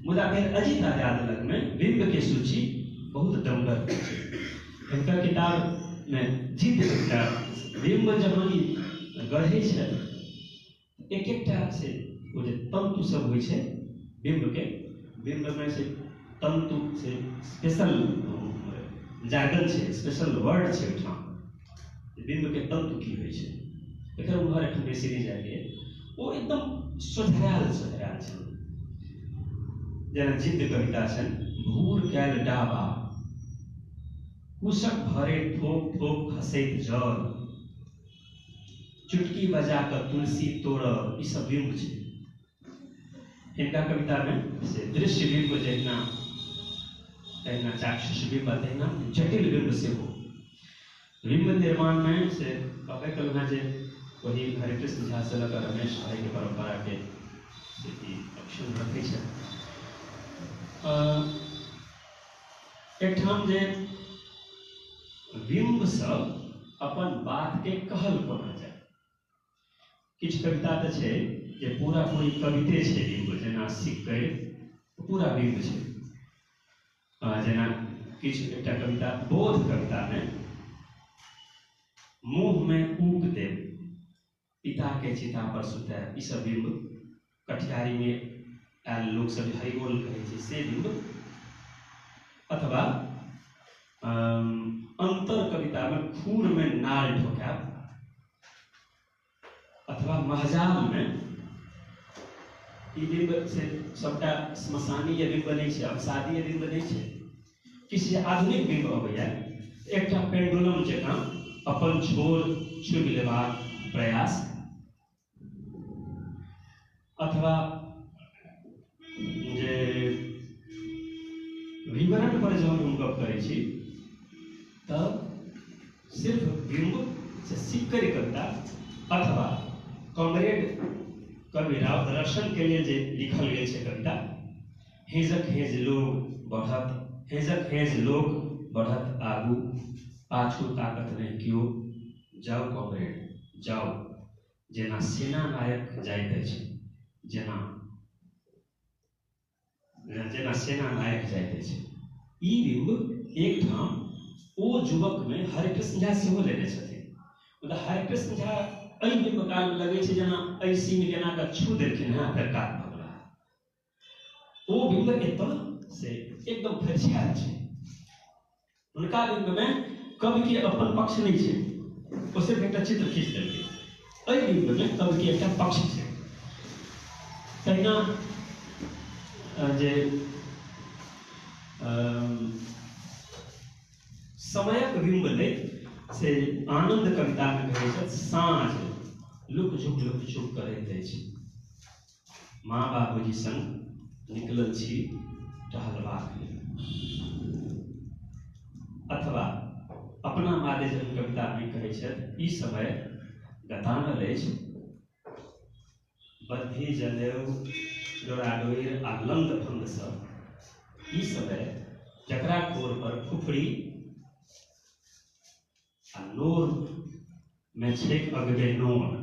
मुदा फिर अजित आजाद लग में बिंब के सूची बहुत दमगर होइ छै। हिनकर किताब में जिद एकटा बिंब जखन गढ़ै छै, एक एकटा से वो जे तंतु सब होइ छै बिंब में से तंतु से स्पेशल जार्गन छै, स्पेशल वर्ड छै ओहिठाम बिंब के तंतु की होइ छै। एकर उम्हर एखन बेसी नहीं जाइए, वो एकदम सोझरायल छै। जेना जिद्द कविता छनि, भूर कैल डाबा कुशक भरे ठोक ठोक खसैत जल, चुटकी बजा कर तुलसी तोड़ब, ई सब बिंब छै। हिनका कविता में से दृश्य बिंब जहिना तहिना चाक्षुष बिंब, तहिना जटिल बिंब से हो। बिंब निर्माण में से कहबे कलहुँ हैं जे वही हरिकृष्ण झा से लगा रमेश भाई के परंपरा के अक्षुण रखै छै। एकठाम जे बिंब सब अपन बात के कहल कोना जाय। किछु कविता तऽ छै जे पूरा पूरी कविते छै बिंब, जेना सिक्कर पूरा बिंब छै। जेना किछु एकटा कविता बोध कविता में, मुँह में ऊक दे पिता के चिता पर सुतैब, ई सब बिंब। कठियारी में आयल लोक सब हरिबोल कहै छै से बिंब। अथवा अंतर कविता में खूर में नाल ठोकाब, अथवा महजाल में ई बिंब से सबटा स्मशानीय बिंब नहीं छै, अवसादीय बिंब नहीं छै। किसी आधुनिक बिंब अबैया, एकटा पेंडुलम जकाँ अपन छोर छुबि लेबाक प्रयास, अथवा जे विवरण पर जब हम गप करै छी तब सिर्फ बिंब से सिक्कर कविता अथवा कॉमरेड कवि रक्षण के लिए जे लिखल गेल छै कविता, हेजक हेज लोग बढ़त, हेजक हेज लोग बढ़त आगू, पाछू ताकत नहीं क्यों, जाओ कॉमरेड जाओ, जेना सेना नायक जाइत अछि, जेना सेना नायक जाइत अछि। ई बिंब एकठाम ओ युवक में हरिकृष्ण झा सेहो लेने छथिन। मुदा हरिकृष्ण झा एहि बिंब काल में लगे छै जेना एहि सीन केना कऽ छू देलखिन हैं फेर काट भगला। ओ बिंब एतऽ से एकदम फरिछायल छै। उनका बिंब में कवि के अपन पक्ष नहीं छै, ओ सिर्फ एकटा चित्र खींच देलकै। एहि बिंब में कवि के एकटा पक्ष छै। तहिना जे समयक बिंब लैत से आनंद कविता में कहै छथि, साँझ लुक झुक करैत अछि, माँ बाबूजी संग निकलल छी टहलबाक लेल। अथवा अपना मादे जब कविता में कहै छथि, ई समय गतानल अछि, बद्धी जनेऊ डोराडोरि आ लंग भंग सब, ई समय जकरा कोर पर फुफरी आ नोर में छेक अगबे नोन।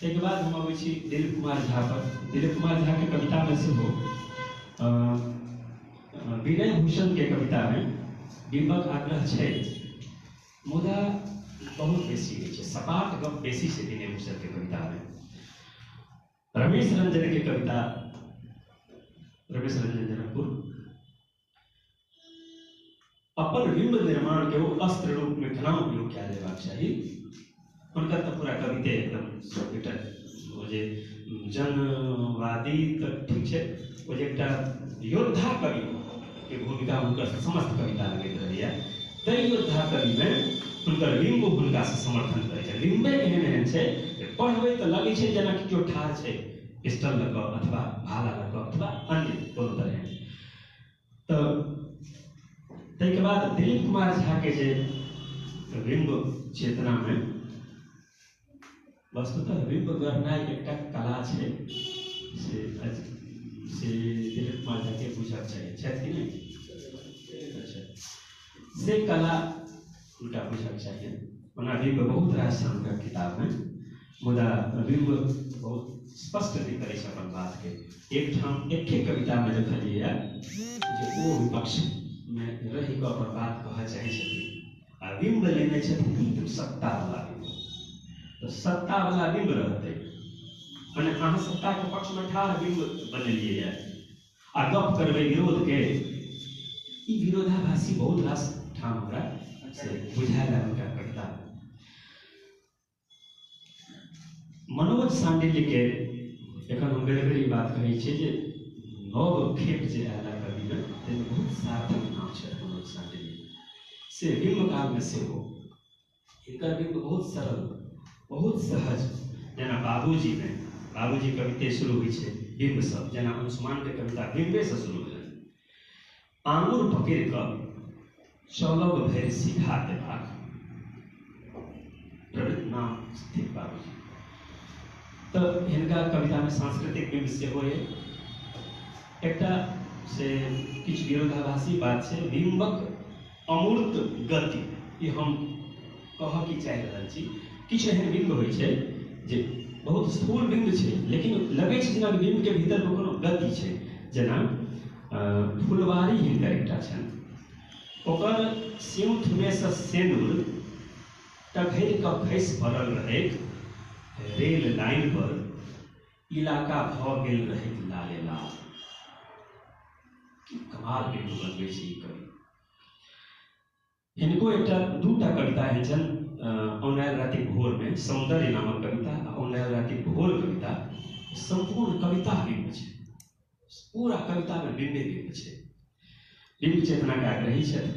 एक बाद हम अबै छी दिलीप कुमार झा पर। दिलीप कुमार झा के कविता में से हो विनय भूषण के कविता में बिंबक आग्रह छै, मुदा बहुत बेसी होइ छै, सपाट गप बेसी छै विनय भूषण के कविता में। रमेश रंजन के कविता, रमेश रंजन जनकपुर अपन बिंब निर्माण के वो अस्त्र रूप में केना उपयोग कयल जेबाक चाही। हुनकर तऽ पूरा कविते एकदम एकटा ओ जे जनवादी तऽ ठीक छै, ओ जे एकटा योद्धा कवि के भूमिका हुनकर समस्त कविता लगैत रहैया। ताहि योद्धा कवि में हुनकर बिंब हुनका से समर्थन करै छै। बिंबे एहन एहन छै जे पढ़बै तऽ लगै छै जेना कि केओ ठाढ़ छै पिस्टल लऽ कऽ अथवा भाला लऽ कऽ अथवा अन्य कोनो तरह। तऽ ताहिके बाद दिलीप कुमार झा के जे बिंब चेतना में वस्तुतः बिंब गढ़नाइ एकटा कला छै, से दिलीप कुमार झा के बुझक चाहिए, छथि कि नहीं? से कला हुनका बुझक चाहिए। ओना बिंब बहुत रास छै हुनकर किताब में, मुदा बिंब बहुत स्पष्ट नहीं करै छै अपन बात के। एक ठाम एके कविता में देखलिए जे ओ विपक्ष में रहि कऽ अपन बात कहऽ चाहै छथिन आ बिंब लेने छथिन सत्ता वाला बिंब। तो सत्ता वाला बिंब रहते मने अहाँ सत्ता के पक्ष में ठाढ़ बिंब बनेलिए आ गप करबे विरोध के। ई विरोधाभासी बहुत रास ठाम हमरा से बुझायल हुनका कविता। मनोज सांडिल्य के एखन हम बेर बेर ई बात कहै छियै जे नव खेप जे आयल कवि में ताहिमे बहुत सार्थक नाम छै मनोज सांडिल्य। से बिंब काल में सेहो हिनकर बिंब बहुत सरल, बहुत सहज। जेना बाबूजी में बाबूजी कविते शुरू होइ छै बिंब सब, जेना अंशुमान के कविता बिंबे से शुरू भेल। आंगुर पकड़ि कऽ चलब भरि सिखा देबाक, प्रवृत्त नाम स्थित बाबूजी। तो हिनका कविता में सांस्कृतिक बिंब सेहो है। एकटा से किछु विरोधाभासी बात छै, बिंबक अमूर्त गति। ई हम कहऽ की चाहि रहल छी, किछु एहन बिंब होइ छै जे बहुत स्थूल बिंब छै लेकिन लगै छै जेना बिंब के भीतर कोनो गति छै। जेना फुलवारी हिनकर एकटा छनि, ओकर सिंथ में से सेनुर टघरि कऽ खसि पड़ल रहैत रेल लाइन पर, इलाका भऽ गेल रहैत लाले लाल। कमाल बिंब बनबै छै कवि। हिनको एकटा दूटा कविता एहन छनि, औनायल राति भोर में सौंदर्य नामक कविता आ औनायल राति भोर कविता। संपूर्ण कविता बिंब छै, पूरा कविता में बिंबे बिंब छै। बिंब चेतना के आग्रही छथि,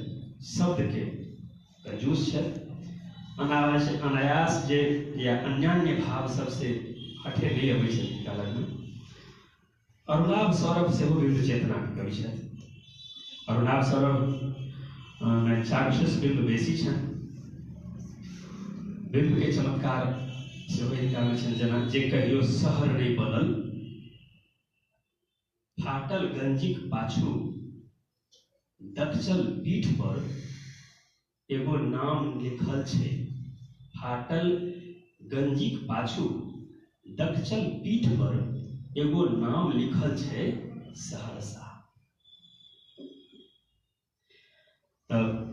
शब्द के कंजूस छथि, अनायास जे या अन्यान्य भाव सबसे हटे नहीं अबै छै हिनका लगमे। अरुणाभ सौरभ सेहो बिंब चेतना के कवि छथि। अरुणाभ सौरभ में चाक्षुष बिंब बेसी छनि। बिंब के चमत्कार सेहो हिनका में छनि, जेना जे कहियो शहर नहीं बनल, फाटल गंजीक पाछू दक्षल पीठ पर एगो नाम लिखल छै। फाटल गंजीक पाछू दक्षल पीठ पर एगो नाम लिखल छै सहरसा। तब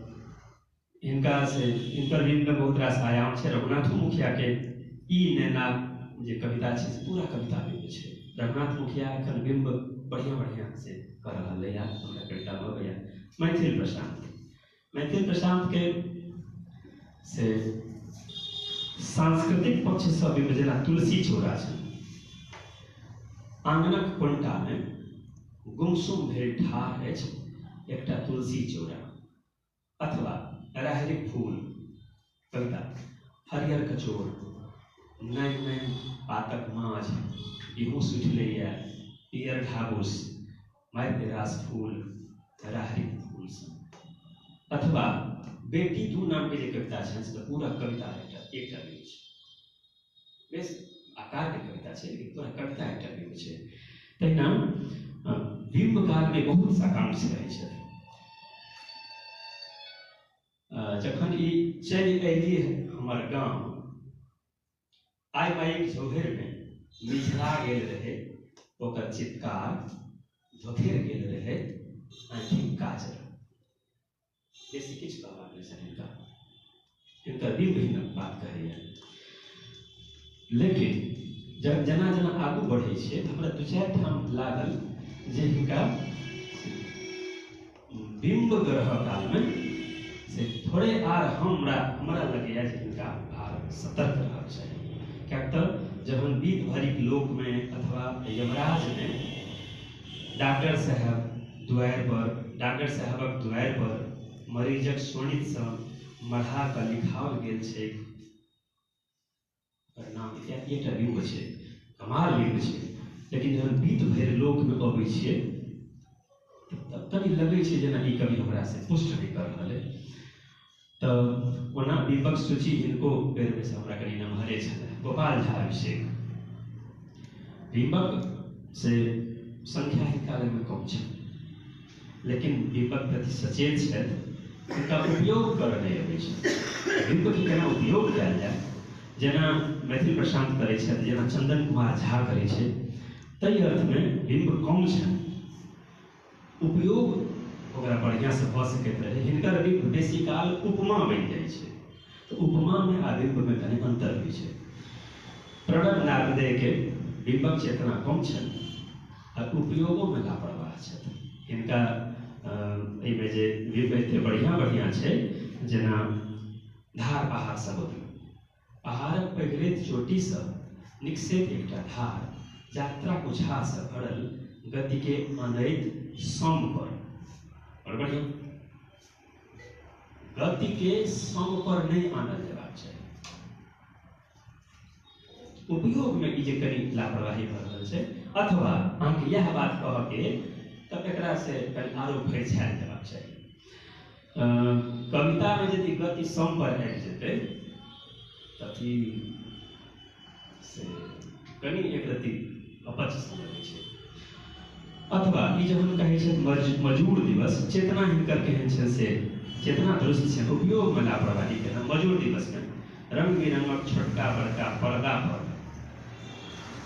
हिनका से हिनकर बिंब में बहुत रास आयाम छै। रघुनाथ मुखिया के ई नैना जे कविता छै से पूरा कविता बिंब छै। रघुनाथ मुखिया एखन बिंब बढ़िया बढ़िया से कर रहल है, हमरा कविता में अबैया। मैथिल प्रशांत के से सांस्कृतिक पक्ष से बिंब जेना तुलसी चौरा छै। आंगनक कोंटा में गुमसुम भेल ठाढ़ अछि एकटा तुलसी चौरा, अथवा राहरिक फूल कविता। हरियर कचोर नैन नैन पातक माझ इहो सुठलैया पियर ढाबूस मारि रास फूल राहरिक फूल सब। अथवा बेटी तू नाम के जे कविता छै से पूरा कविता एकटा बिंब छै। बेस आकार के कविता छै लेकिन पूरा कविता एकटा बिंब छै। तहिना बिंब काल में बहुत सा काम से रहै छै। जखन ई चलि अयली हमर गाम, आइ माइक झोघेरमे मिझला गेल रहै, ओकर चित्कार झोघेर गेल रहै, आँखि काजर। बेसी किछु कहबाक नहि छनि हिनकर विभिन्न बात कहैया। लेकिन जब जेना जेना आगू बढ़ै छियै तऽ हमरा 2-4 ठाम लागल जे हिनका बिंब ग्रह कालमे से थोड़े आर हमरा लगैया जे हिनका आर सतर्क रहबाक चाही। किएक तऽ जहन बीत भरिक लोकमे अथवा यमराज में डॉक्टर साहबक दुआरि पर मरीजक शोणितसँ मढ़ा कऽ लिखाओल गेल छै नाम इत्यादि। एकटा बिंब छै, कमाल बिंब छै। लेकिन जहन बीत भरि लोकमे अबै छियै तब कभी लगै छै जेना ई कभी हमरा से पुष्ट नहीं कर रहल है। तऽ ओना विम्बक सूची हिनको बेरमे से हमरा कनि नमहरे छलै। गोपाल झा अभिषेक विम्बक से संख्या हिनका लगमे कम छै, लेकिन विम्बक प्रति सचेत छथि, हिनका उपयोग करऽ नहि अबै छै। विम्बक केना उपयोग कयल जाय, जेना मैथिल प्रशांत करै छथि, जेना चंदन कुमार झा करै छै, ताहि अर्थमे बिंब कम छनि, उपयोग ओकरा बढ़िआँ से भऽ सकैत रहै। हिनकर बिंब बेसी काल उपमा बनि जाइ छै, तऽ उपमामे आ बिंबमे कनि अंतर होइ छै। प्रणव नारदेयके बिंबक चेतना कम छनि आ उपयोगोमे लापरवाह छथि। हिनका एहिमे जे बिंब एते बढ़िआँ बढ़िआँ छै, जेना धार पहाड़ समुद्र, पहाड़क पैघरैत चोटीसँ निकसैत एकटा धार, यात्रा उछासँ भरल गतिके अनैत सम पर। और बढ़िया गतिके सम पर नहीं आनल जेबाक चाही। उपयोगमे ई जे कनि लापरवाही भऽ रहल छै, अथवा अहाँके यह बात कहके तब एकरा से कनि आरो फैछायल जेबाक चाही। कवितामे यदि गति सम पर आबि जेतै तऽ ई से कनि एक रत्ती अपच लगै छै। अथवा ई जहन कहै छै मजूर दिवस, चेतना हिनकर केहन छै से चेतना दुरुस्त छै, उपयोगमे लापरवाही केना। मजूर दिवसमे रंग बिरंगक छोटका बड़का पर्दा पर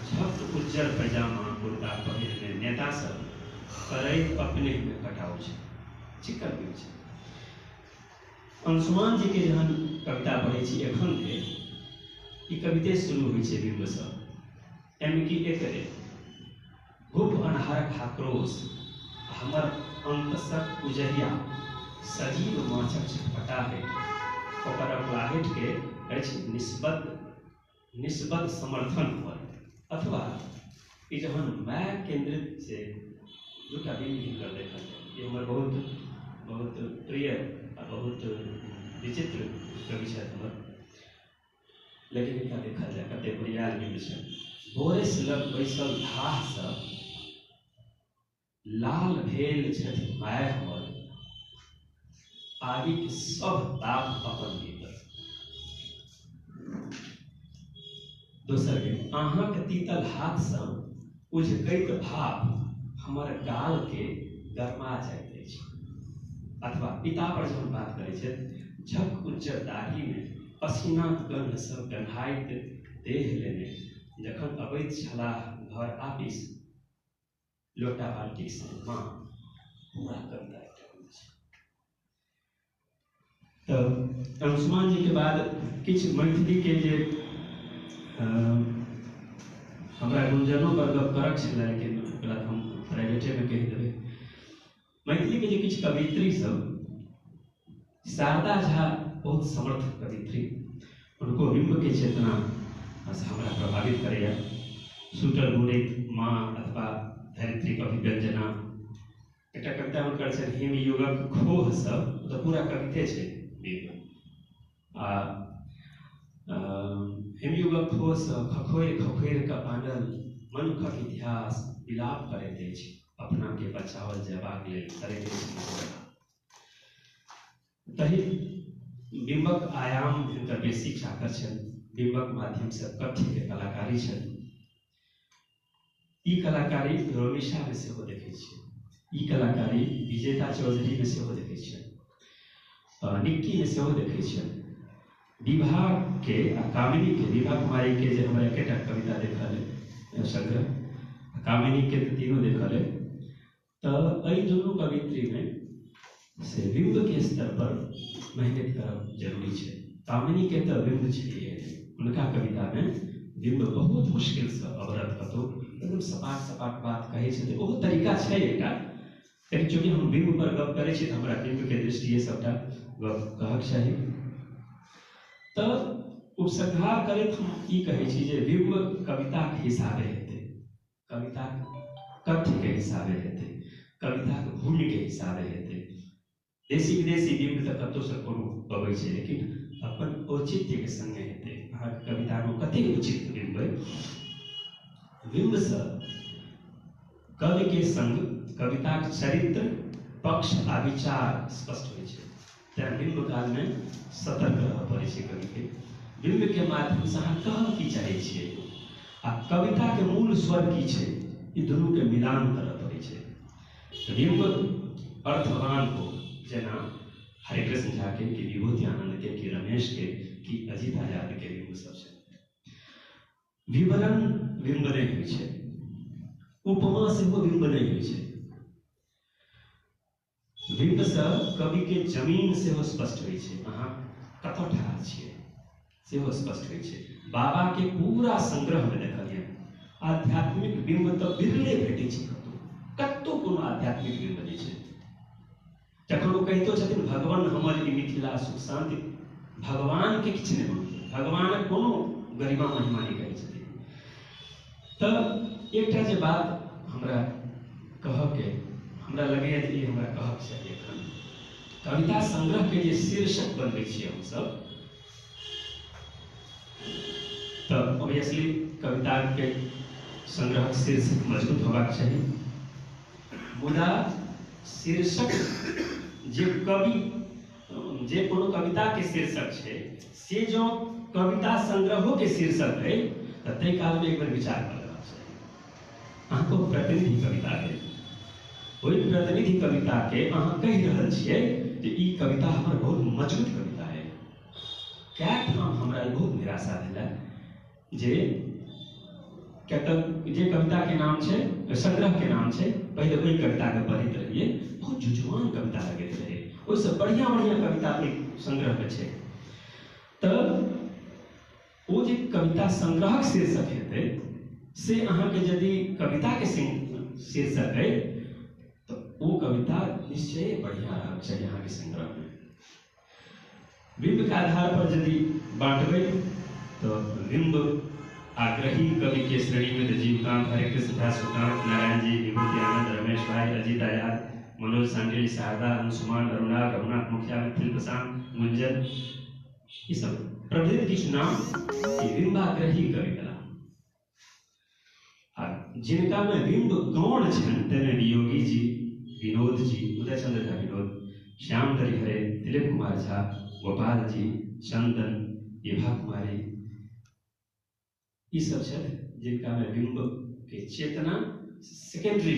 झप उज्जर पैजामा कुर्ता पहिरने नेता सब करैत अपने में कटाउ छै, चिक्कन भी छै। अंशुमान जी के जहन कविता पढ़ै छी एखन के, ई कविते शुरू होइ छै बिंबसँ। एमकी एकरे गुप अन्हारक आक्रोश, हमर अंतसक उजहिया सजीव माछक छटपटाहट, ओकर अकुलाहट के अछि निस्बत समर्थन पर। अथवा ई जहन मैं केंद्रित से दूटा बिंब हिनकर देखल जाय। ये हमर बहुत प्रिय आ बहुत विचित्र कवि छथि हमर, लेकिन हिनका देखल जाय कते बुढ़ियाल बिंब छनि। बोरेस लग बैसल धाहसँ लाल भेल छथि माय हमर, आगिक सब ताप अपन भीतर। दोसर बेर अहाँक तीतल हाथसँ उझकैत भाप हमर गाल के गरमा जाइत अछि। अथवा पिता पर जहन बात करै छथि, झक उज्जर दाढ़ी में पसीनाक गंध सब गन्हाइत देह लेने जखन अबैत छलाह घर आपिस, लोटा बाल्टीक से माँ पूरा कविता एकटा होइ छै। तऽ अंशुमान जी के बाद किछु मैथिली के जे हमरा गुंजनो पर गप करक छलै, लेकिन ओकरा हम प्राइवेटेमे कहि देबै। मैथिली के जे किछु कवित्री सब, शारदा झा बहुत समर्थ कवित्री, उनको बिंब के चेतना से हमरा प्रभावित करैया। शूटर गुणित माँ अथवा धरित्री अभिव्यंजना, एकटा कविता हुनकर छै हिमयुगक खोह सब, तऽ पूरा कविते छै बिंब। आ हिमयुगक खोह सँ खखोरि खखोरि कऽ आनल मनुखक इतिहास विलाप करैत अछि, अपना के बचाओल जयबाक लेल करैत अछि। तही बिंबक आयाम हिनकर बेसी चाकर छनि। बिंबक माध्यम से कथ्य के कलाकारी छनि। ई कलाकारी रोमिशा में सेहो देखै छियै, ई कलाकारी विजेता चौधरी में सेहो देखै छियै। निक्की ने सेहो देखै छियै विवाह के आ कामिनी के विवाह कुमारी के जे हमरा एकटा कविता देखल है संग्रह कामिनी के तो तीनों देखल है तो एहि दुनू कवित्री में से बिंब के स्तर पर मेहनत करब जरूरी है। कामिनी के तो बिंब छलिए उनका कविता में बिंब बहुत मुश्किल से अवरत कतो एकदम सपाट सपाट बात कहे छे ओहो तरीका छै एकटा लेकिन चूंकि हम बिंब पर गप करे छी हमरा बिंब के दृष्टिए सबटा गप कहक चाही। तो उपसंहार करैत हम ई कहै छी जे बिंब कविता के हिसाबे हेतै कविता कथ्य के हिसाबे हेतै कविता के भूमि के हिसाबे हेतै देशी विदेशी बिंब तऽ कतौ से कोनो अबै छै लेकिन अपन औचित्य के संगे हेतै अहाँ कविता में कतेक उचित बिंब बिंब से कवि के संग कविता के चरित्र पक्ष आ विचार स्पष्ट होइ छै तें बिंब काल में सतर्क रहऽ पड़ै छै कवि के बिंब के माध्यम से अहाँ कहऽ की चाहै छियै आ कविता के मूल स्वर की छै ई दुनू के मिलान करऽ पड़ै छै। बिंब अर्थवान हो जेना हरे कृष्ण झा के कि विभूति आनंद के कि रमेश के कि अजित आजाद के बिंब सब छै विवरण बिंब नहीं होइ छै उपमा सेहो बिंब नहीं होइ छै बिंब से कवि के जमीन सेहो स्पष्ट होइ छै अहाँ कतऽ ठाढ़ छियै सेहो स्पष्ट होइ छै। बाबा के पूरा संग्रह में देखलियै आध्यात्मिक बिंब तऽ बिरले भेटै छै कतौ कोनो आध्यात्मिक बिंब नहीं छै जखन ओ कहितो छथिन भगवान हमर ई मिथिला सुख शांति भगवान के किछु नहीं भगवान कोनो गरिमा महिमा नहीं कहै छथिन। तऽ एकटा जे बात हमरा कहऽ के हमरा लगैए जे ई हमरा कहक चाही एखन कविता संग्रह के जे शीर्षक बनबै छियै हम सब तऽ ऑब्वियसली कविता के संग्रह शीर्षक मजबूत होबाक चाही मुदा शीर्षक जे कवि जे कोनो कविता के शीर्षक छै से जो कविता संग्रहों के शीर्षक है तऽ तै काल में एक बार विचार कर लेबाक चाही अहाँको प्रतिनिधि कविता है ओहि प्रतिनिधि कविता के अहाँ कहि रहल छियै जे ई कविता हमर बहुत मजबूत कविता है क्या ठाम हमरा बहुत निराशा भेला जे जे कविता के नाम छै संग्रह के नाम छै पहले वही कविता के पढ़ैत रहिए बहुत जुझुआन कविता लगैत रहे ओहिसँ बढ़िया बढ़िया कविता ओहि संग्रह में छै तऽ ओ जे कविता संग्रहक शीर्षक हेतै से अहाँके यदि कविता के शीर्षक है तो वो कविता निश्चय बढ़िया रहना चाहिए अहाँके संग्रह में बिंब के आधार पर यदि बांटबै तो बिंब आग्रही कवि के श्रेणी में जीवकांत हरे कृष्ण झा सुकांत नारायण जी विभूति आनंद रमेश भाई अजित आजाद मनोज सांडिल शारदा अंशुमान अरुणा रघुनाथ मुखिया मिथिल प्रशांत गुंजन ये सब प्रभृत किछु नाम बिंबाग्रही कवि कला जिनका में बिंब गौण छन तेने वियोगी जी विनोद जी उदय चंद्र झा विनोद श्याम हरे दिलीप कुमार झा गोपाल जी चंदन विभा कुमारी ये सब जिनका में बिंब के चेतना सेकेंडरी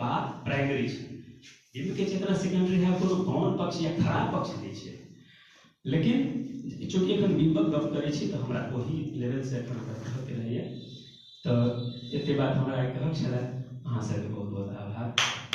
बात प्राइमरी बिंब के चेतना सेकेंडरी है कोनो गौण पक्ष या खराब पक्ष नहीं है लेकिन चूंकि एखन बिंबक गप करै छी तऽ हमरा वही लेवल से एखन हमरा कहके रहैए तऽ एते बात हमरा कहक छलै अहाँ सबके बहुत बहुत आभार।